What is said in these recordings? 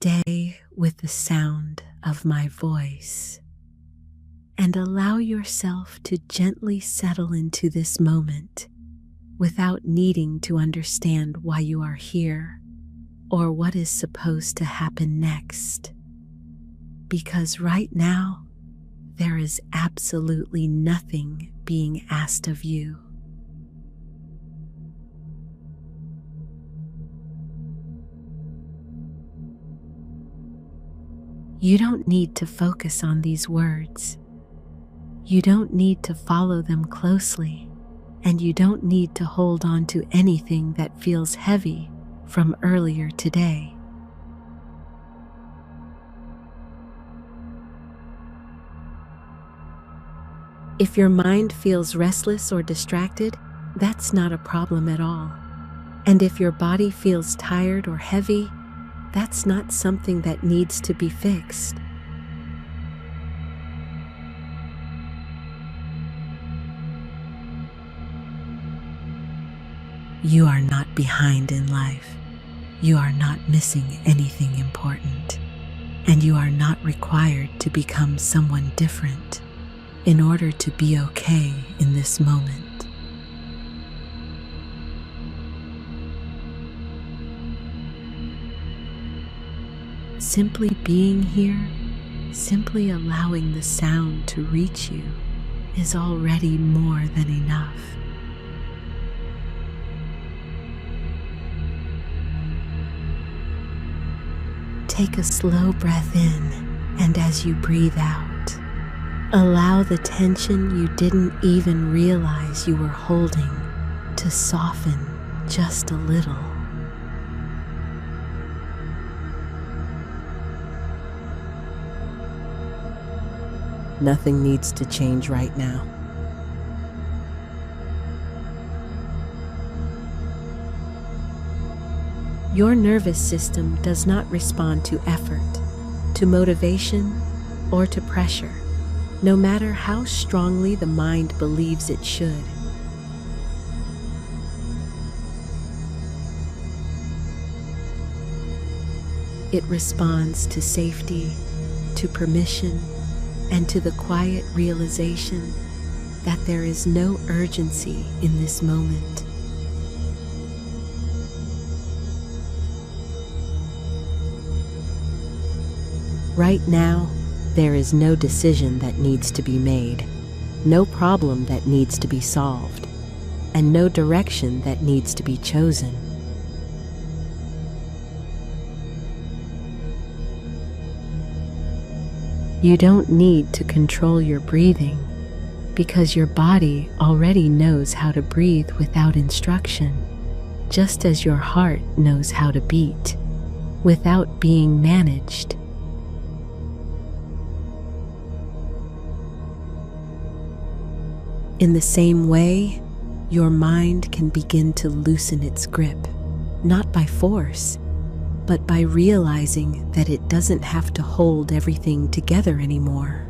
Stay with the sound of my voice and allow yourself to gently settle into this moment without needing to understand why you are here or what is supposed to happen next. Because right now, there is absolutely nothing being asked of you. You don't need to focus on these words. You don't need to follow them closely, and you don't need to hold on to anything that feels heavy from earlier today. If your mind feels restless or distracted, that's not a problem at all. And if your body feels tired or heavy, that's not something that needs to be fixed. You are not behind in life. You are not missing anything important. And you are not required to become someone different in order to be okay in this moment. Simply being here, simply allowing the sound to reach you, is already more than enough. Take a slow breath in, and as you breathe out, allow the tension you didn't even realize you were holding to soften just a little. Nothing needs to change right now. Your nervous system does not respond to effort, to motivation, or to pressure, no matter how strongly the mind believes it should. It responds to safety, to permission, and to the quiet realization that there is no urgency in this moment. Right now, there is no decision that needs to be made, no problem that needs to be solved, and no direction that needs to be chosen. You don't need to control your breathing because your body already knows how to breathe without instruction, just as your heart knows how to beat without being managed. In the same way, your mind can begin to loosen its grip, not by force, but by realizing that it doesn't have to hold everything together anymore.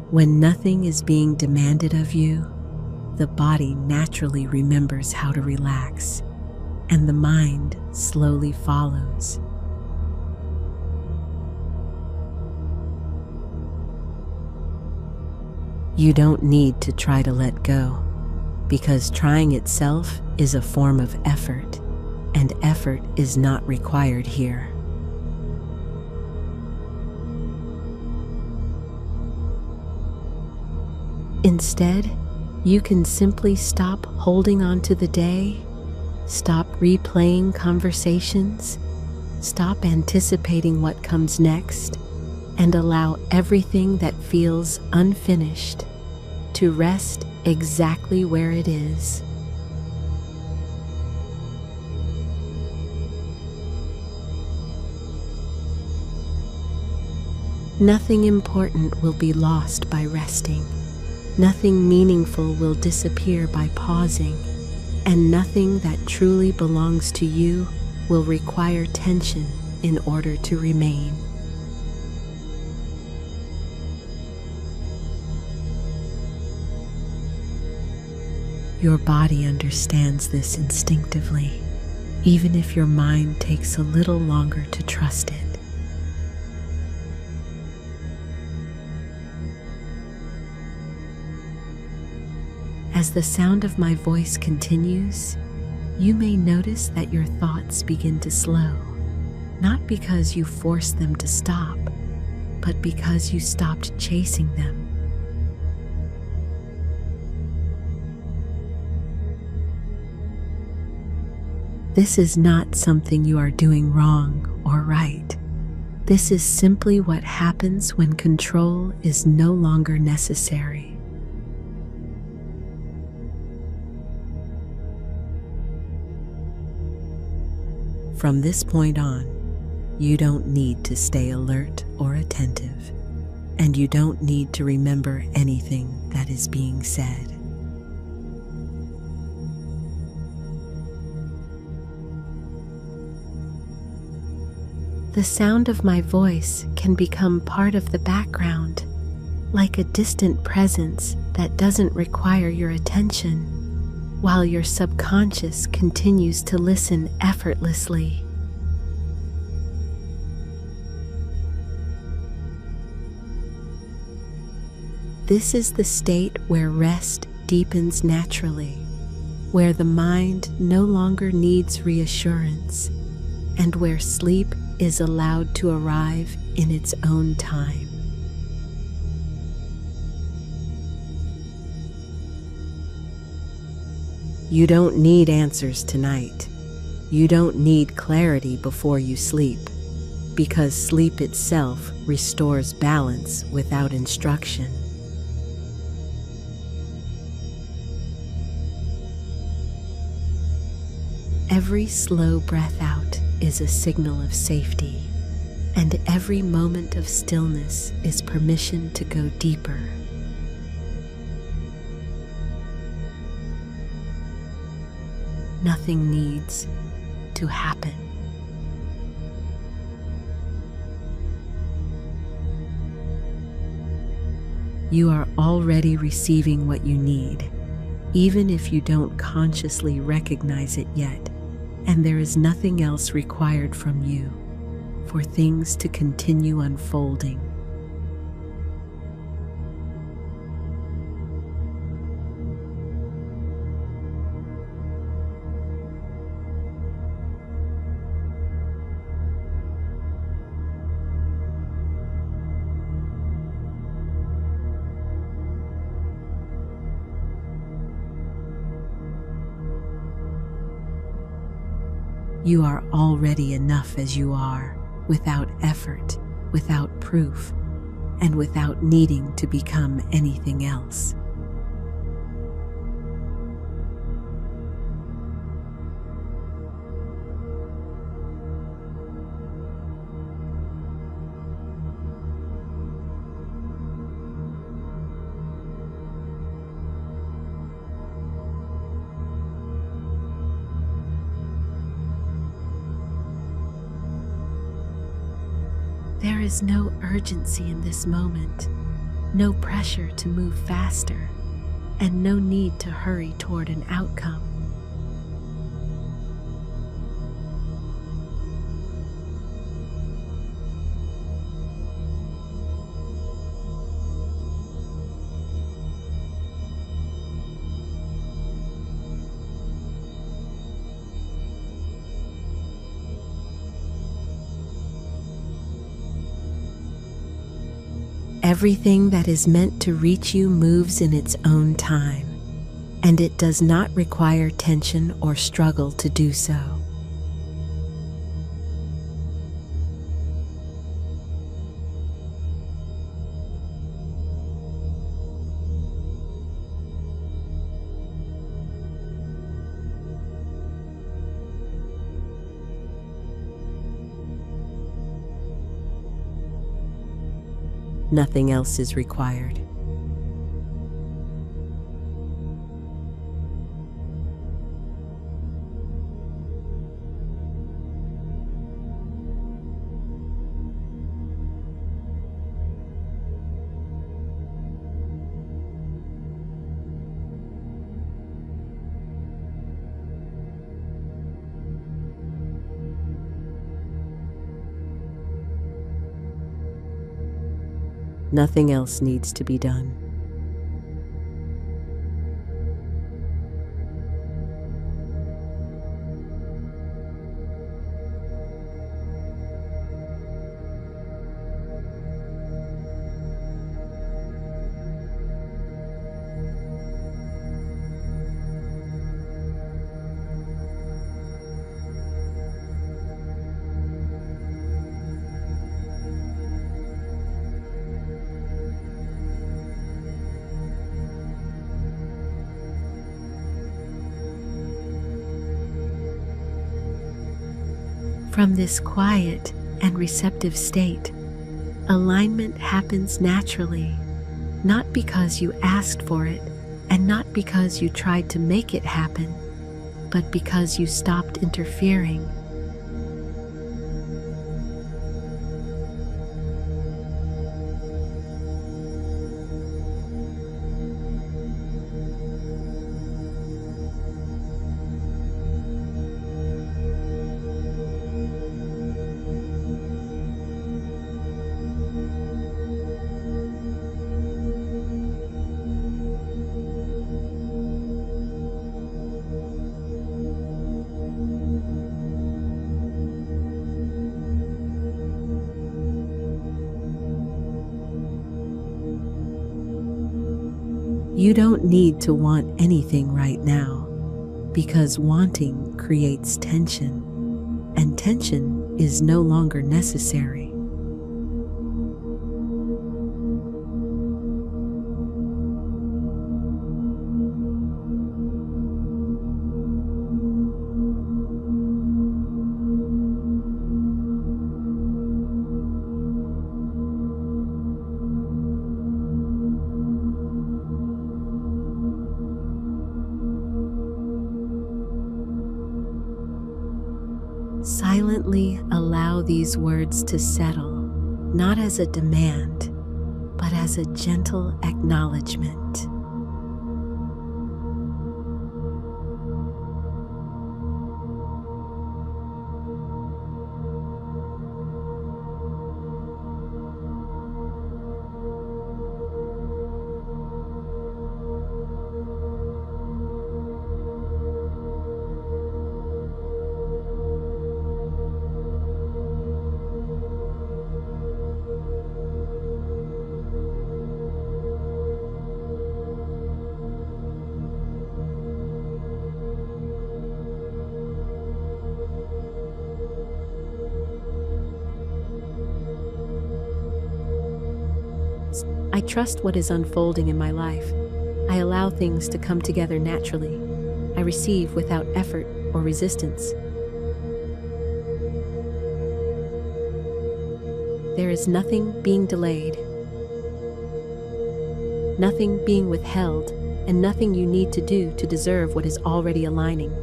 When nothing is being demanded of you, the body naturally remembers how to relax, and the mind slowly follows. You don't need to try to let go, because trying itself is a form of effort, and effort is not required here. Instead, you can simply stop holding on to the day, stop replaying conversations, stop anticipating what comes next, and allow everything that feels unfinished to rest exactly where it is. Nothing important will be lost by resting. Nothing meaningful will disappear by pausing, and nothing that truly belongs to you will require tension in order to remain. Your body understands this instinctively, even if your mind takes a little longer to trust it. As the sound of my voice continues, you may notice that your thoughts begin to slow, not because you forced them to stop, but because you stopped chasing them. This is not something you are doing wrong or right. This is simply what happens when control is no longer necessary. From this point on, you don't need to stay alert or attentive, and you don't need to remember anything that is being said. The sound of my voice can become part of the background, like a distant presence that doesn't require your attention, while your subconscious continues to listen effortlessly. This is the state where rest deepens naturally, where the mind no longer needs reassurance, and where sleep is allowed to arrive in its own time. You don't need answers tonight. You don't need clarity before you sleep, because sleep itself restores balance without instruction. Every slow breath out is a signal of safety, and every moment of stillness is permission to go deeper. Nothing needs to happen. You are already receiving what you need, even if you don't consciously recognize it yet, and there is nothing else required from you for things to continue unfolding. You are already enough as you are, without effort, without proof, and without needing to become anything else. There is no urgency in this moment, no pressure to move faster, and no need to hurry toward an outcome. Everything that is meant to reach you moves in its own time, and it does not require tension or struggle to do so. Nothing else is required. Nothing else needs to be done. From this quiet and receptive state, alignment happens naturally, not because you asked for it and not because you tried to make it happen, but because you stopped interfering. You don't need to want anything right now, because wanting creates tension, and tension is no longer necessary. Silently allow these words to settle, not as a demand, but as a gentle acknowledgement. I trust what is unfolding in my life. I allow things to come together naturally. I receive without effort or resistance. There is nothing being delayed, nothing being withheld, and nothing you need to do to deserve what is already aligning.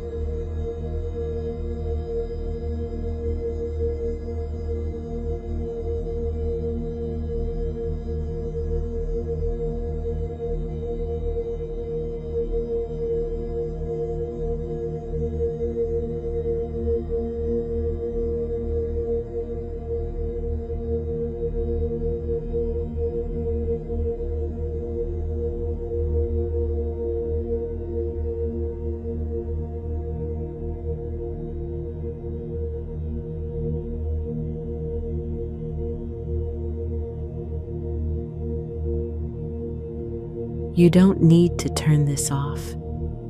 You don't need to turn this off,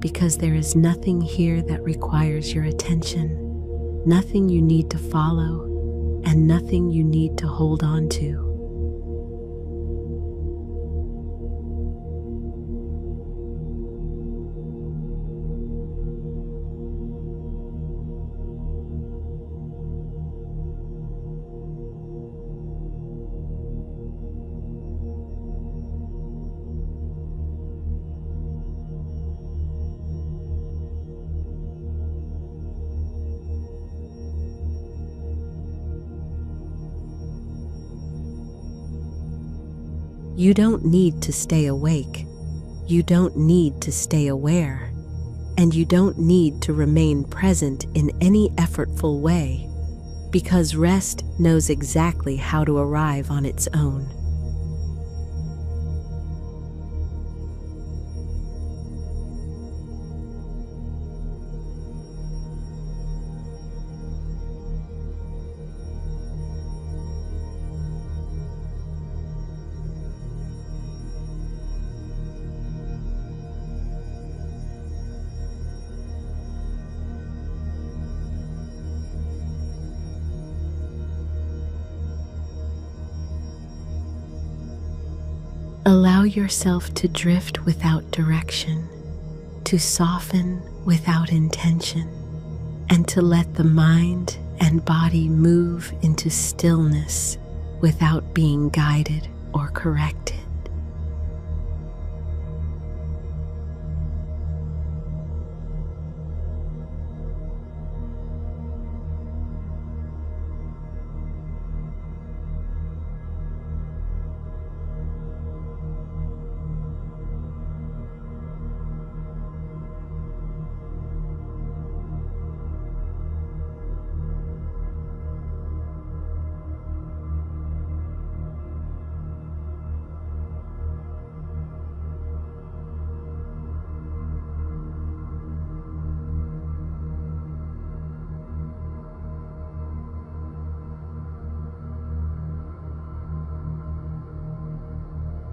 because there is nothing here that requires your attention, nothing you need to follow, and nothing you need to hold on to. You don't need to stay awake. You don't need to stay aware. And you don't need to remain present in any effortful way, because rest knows exactly how to arrive on its own. Allow yourself to drift without direction, to soften without intention, and to let the mind and body move into stillness without being guided or corrected.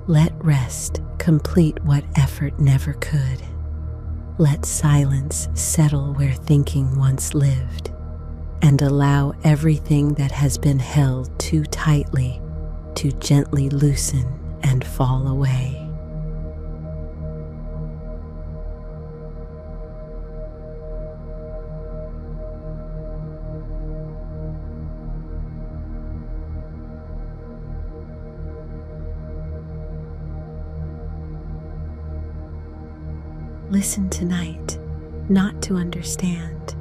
Let rest complete what effort never could. Let silence settle where thinking once lived, and allow everything that has been held too tightly to gently loosen and fall away. Listen tonight, not to understand,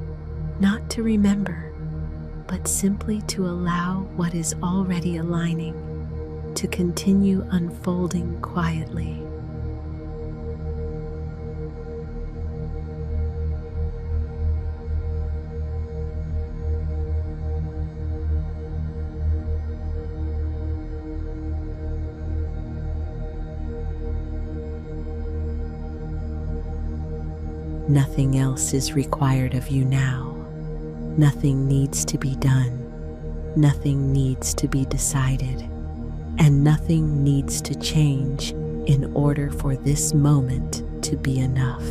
not to remember, but simply to allow what is already aligning to continue unfolding quietly. Nothing else is required of you now. Nothing needs to be done. Nothing needs to be decided. And nothing needs to change in order for this moment to be enough.